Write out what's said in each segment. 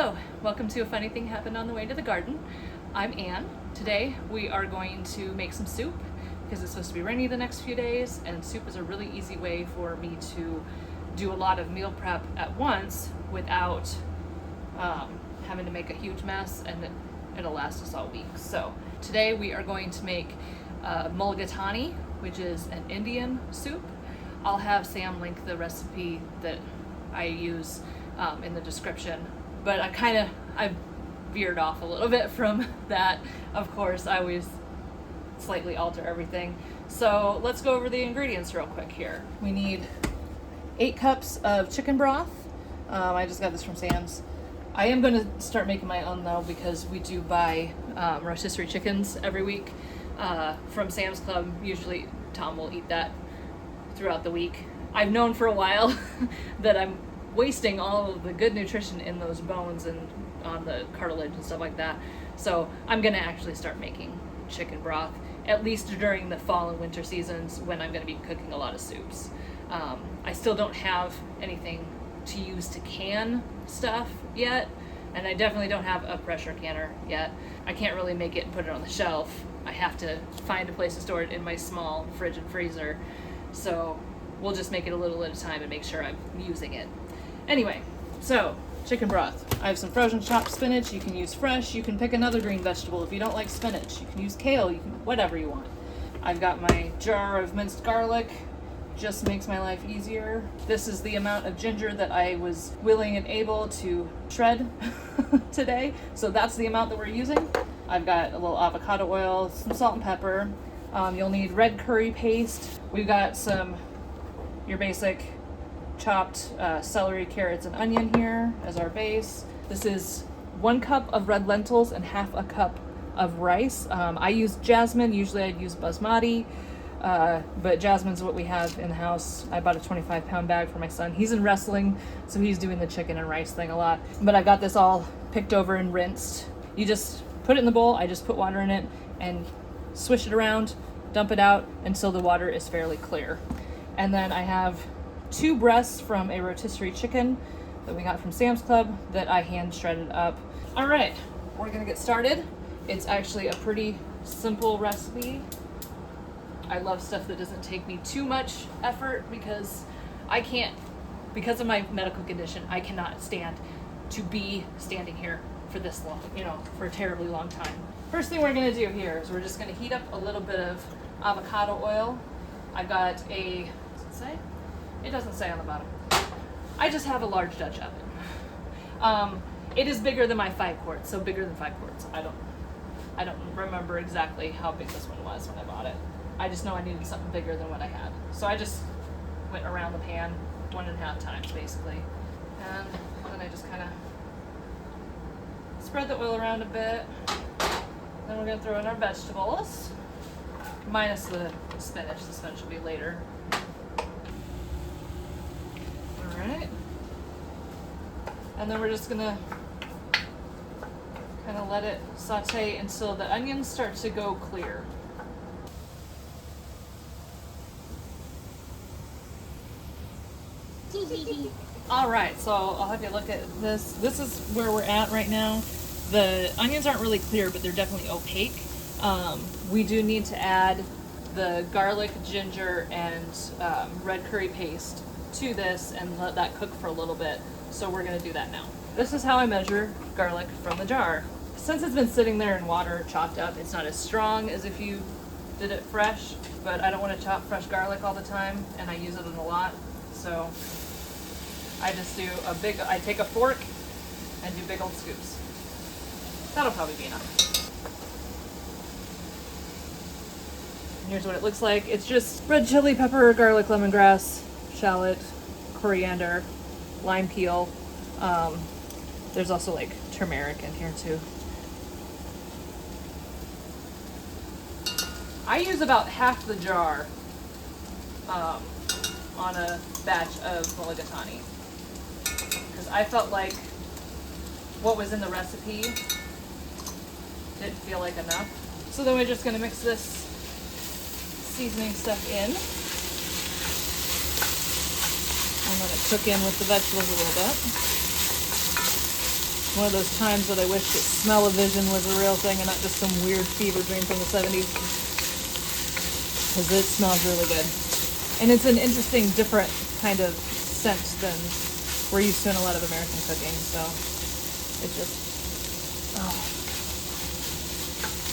Hello, welcome to A Funny Thing Happened on the Way to the Garden. I'm Anne. Today we are going to make some soup because it's supposed to be rainy the next few days, and soup is a really easy way for me to do a lot of meal prep at once without having to make a huge mess, and it'll last us all week. So today we are going to make Mulligatawny, which is an Indian soup. I'll have Sam link the recipe that I use in the description, but I veered off a little bit from that. Of course, I always slightly alter everything. So let's go over the ingredients real quick here. We need 8 cups of chicken broth. I just got this from Sam's. I am going to start making my own though, because we do buy rotisserie chickens every week from Sam's Club. Usually Tom will eat that throughout the week. I've known for a while that I'm wasting all of the good nutrition in those bones and on the cartilage and stuff like that. So I'm gonna actually start making chicken broth, at least during the fall and winter seasons when I'm gonna be cooking a lot of soups. I still don't have anything to use to can stuff yet, and I definitely don't have a pressure canner yet. I can't really make it and put it on the shelf. I have to find a place to store it in my small fridge and freezer. So we'll just make it a little at a time and make sure I'm using it. Anyway, so chicken broth. I have some frozen chopped spinach. You can use fresh. You can pick another green vegetable if you don't like spinach. You can use kale. You can whatever you want. I've got my jar of minced garlic. Just makes my life easier. This is the amount of ginger that I was willing and able to shred today. So that's the amount that we're using. I've got a little avocado oil, some salt and pepper. You'll need red curry paste. We've got your basic chopped celery, carrots, and onion here as our base. This is 1 cup of red lentils and half a cup of rice. I use jasmine. Usually I'd use basmati, but jasmine's what we have in the house. I bought a 25-pound bag for my son. He's in wrestling, so he's doing the chicken and rice thing a lot. But I've got this all picked over and rinsed. You just put it in the bowl. I just put water in it and swish it around, dump it out until the water is fairly clear. And then I have 2 breasts from a rotisserie chicken that we got from Sam's Club that I hand shredded up. All right, we're gonna get started. It's actually a pretty simple recipe. I love stuff that doesn't take me too much effort because because of my medical condition, I cannot stand to be standing here for this long, for a terribly long time. First thing we're gonna do here is we're just gonna heat up a little bit of avocado oil. I've got does it say? It doesn't say on the bottom. I just have a large Dutch oven. It is bigger than my 5 quarts, so bigger than 5 quarts. I don't remember exactly how big this one was when I bought it. I just know I needed something bigger than what I had. So I just went around the pan 1.5 times basically. And then I just kind of spread the oil around a bit. Then we're gonna throw in our vegetables, minus the spinach. The spinach will be later. Alright. And then we're just gonna kind of let it saute until the onions start to go clear. Alright, so I'll have you look at this. This is where we're at right now. The onions aren't really clear, but they're definitely opaque. We do need to add the garlic, ginger, and red curry paste to this and let that cook for a little bit. So we're gonna do that now. This is how I measure garlic from the jar. Since it's been sitting there in water chopped up, it's not as strong as if you did it fresh, but I don't want to chop fresh garlic all the time, and I use it in a lot. So I just do I take a fork and do big old scoops. That'll probably be enough. Here's what it looks like. It's just red chili pepper, garlic, lemongrass, shallot, coriander, lime peel. There's also like turmeric in here too. I use about half the jar on a batch of mulligatawny because I felt like what was in the recipe didn't feel like enough. So then we're just gonna mix this seasoning stuff in. And let it cook in with the vegetables a little bit. one of those times that I wish that smell-o-vision was a real thing and not just some weird fever dream from the 70s. Because it smells really good. And it's an interesting, different kind of scent than we're used to in a lot of American cooking. So it just, oh.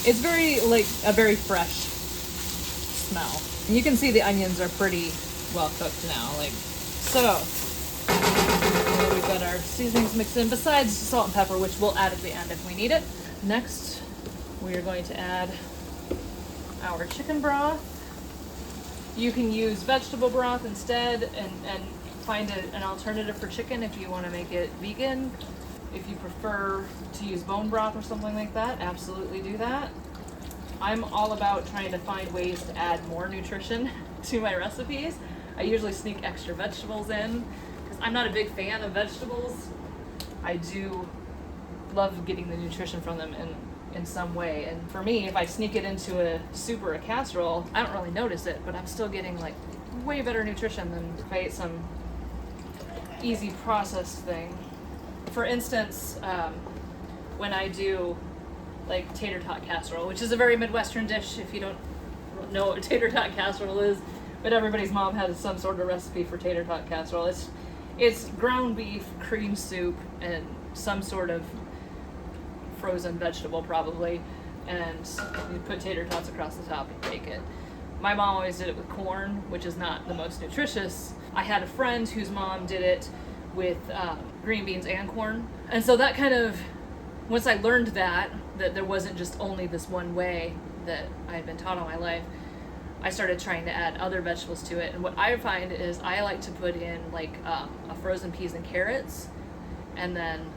It's very, like, a very fresh smell. And you can see the onions are pretty well cooked now. Like, so. We've got our seasonings mixed in, besides salt and pepper, which we'll add at the end if we need it. Next, we are going to add our chicken broth. You can use vegetable broth instead and find an alternative for chicken if you want to make it vegan. If you prefer to use bone broth or something like that, absolutely do that. I'm all about trying to find ways to add more nutrition to my recipes. I usually sneak extra vegetables in. I'm not a big fan of vegetables. I do love getting the nutrition from them in some way. And for me, if I sneak it into a soup or a casserole, I don't really notice it, but I'm still getting like way better nutrition than if I ate some easy processed thing. For instance, when I do like tater tot casserole, which is a very Midwestern dish if you don't know what a tater tot casserole is, but everybody's mom has some sort of recipe for tater tot casserole. It's ground beef, cream soup, and some sort of frozen vegetable probably, and you put tater tots across the top and bake it. My mom always did it with corn, which is not the most nutritious. I had a friend whose mom did it with green beans and corn, and so that kind of, once I learned that there wasn't just only this one way that I had been taught all my life, I started trying to add other vegetables to it. And what I find is I like to put in like a frozen peas and carrots, and then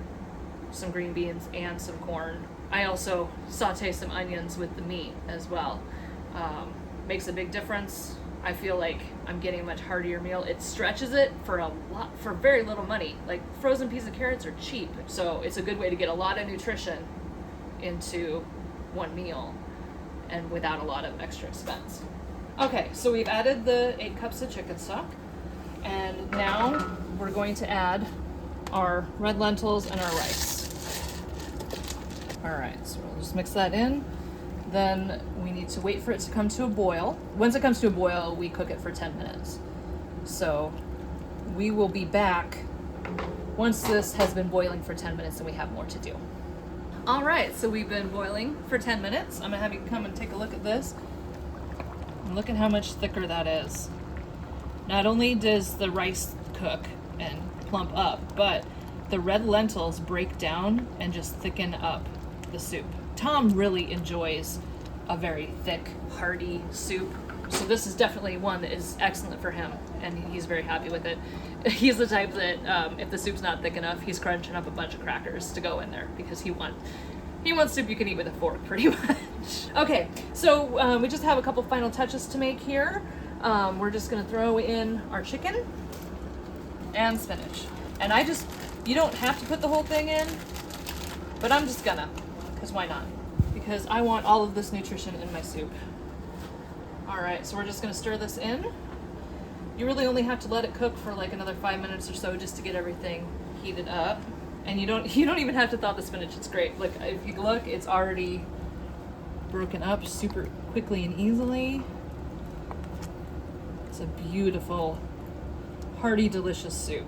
some green beans and some corn. I also saute some onions with the meat as well. Makes a big difference. I feel like I'm getting a much heartier meal. It stretches it for very little money. Like frozen peas and carrots are cheap, so it's a good way to get a lot of nutrition into one meal and without a lot of extra expense. Okay, so we've added the 8 cups of chicken stock, and now we're going to add our red lentils and our rice. All right, so we'll just mix that in. Then we need to wait for it to come to a boil. Once it comes to a boil, we cook it for 10 minutes. So we will be back once this has been boiling for 10 minutes and we have more to do. All right, so we've been boiling for 10 minutes. I'm gonna have you come and take a look at this. And look at how much thicker that is. Not only does the rice cook and plump up, but the red lentils break down and just thicken up the soup. Tom really enjoys a very thick, hearty soup, so this is definitely one that is excellent for him, and he's very happy with it. He's the type that if the soup's not thick enough, he's crunching up a bunch of crackers to go in there because he wants soup you can eat with a fork, pretty much. Okay, so we just have a couple final touches to make here. We're just gonna throw in our chicken and spinach. And you don't have to put the whole thing in, but I'm just gonna, because why not? Because I want all of this nutrition in my soup. All right, so we're just gonna stir this in. You really only have to let it cook for like another 5 minutes or so just to get everything heated up. And you don't even have to thaw the spinach, it's great. Like if you look, it's already broken up super quickly and easily. It's a beautiful, hearty, delicious soup.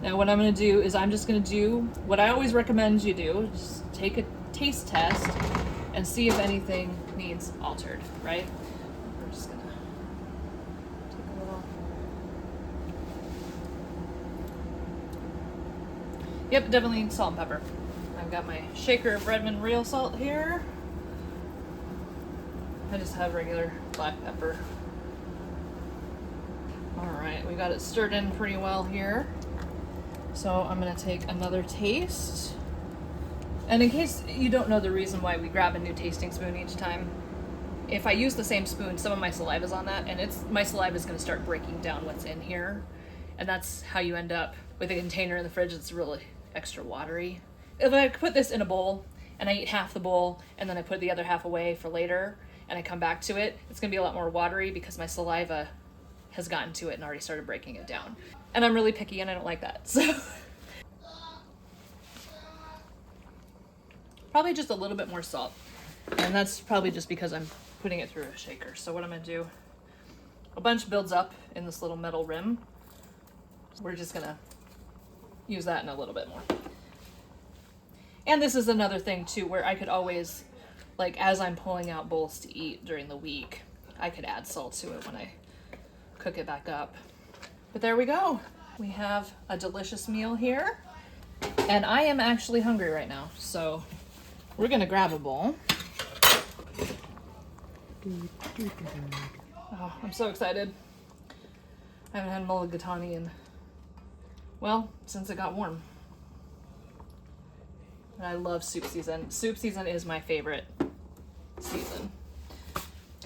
Now what I'm gonna do is I'm just gonna do what I always recommend you do, just take a taste test and see if anything needs altered, right? We're just gonna take a little. Yep, definitely need salt and pepper. I've got my shaker of Redmond real salt here. I just have regular black pepper. All right, we got it stirred in pretty well here. So I'm gonna take another taste. And in case you don't know the reason why we grab a new tasting spoon each time, if I use the same spoon, some of my saliva's on that, and my saliva is gonna start breaking down what's in here. And that's how you end up with a container in the fridge that's really extra watery. If I put this in a bowl and I eat half the bowl and then I put the other half away for later and I come back to it, it's gonna be a lot more watery because my saliva has gotten to it and already started breaking it down. And I'm really picky and I don't like that, so. probably just a little bit more salt. And that's probably just because I'm putting it through a shaker. So what I'm gonna do, a bunch builds up in this little metal rim. We're just gonna use that and a little bit more. And this is another thing too, where I could always, like as I'm pulling out bowls to eat during the week, I could add salt to it when I cook it back up. But there we go. We have a delicious meal here. And I am actually hungry right now. So we're gonna grab a bowl. Oh, I'm so excited. I haven't had mulligatawny in, well, since it got warm. And I love soup season. Soup season is my favorite season.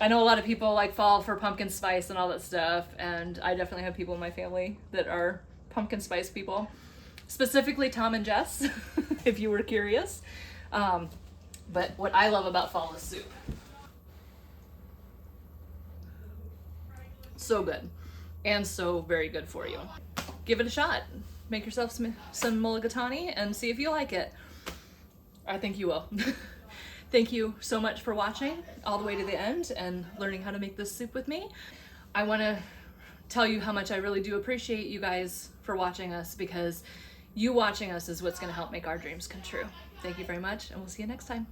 I know a lot of people like fall for pumpkin spice and all that stuff, and I definitely have people in my family that are pumpkin spice people. Specifically Tom and Jess, if you were curious. But what I love about fall is soup. So good. And so very good for you. Give it a shot. Make yourself some mulligatawny and see if you like it. I think you will. Thank you so much for watching all the way to the end and learning how to make this soup with me. I want to tell you how much I really do appreciate you guys for watching us, because you watching us is what's going to help make our dreams come true. Thank you very much, and we'll see you next time.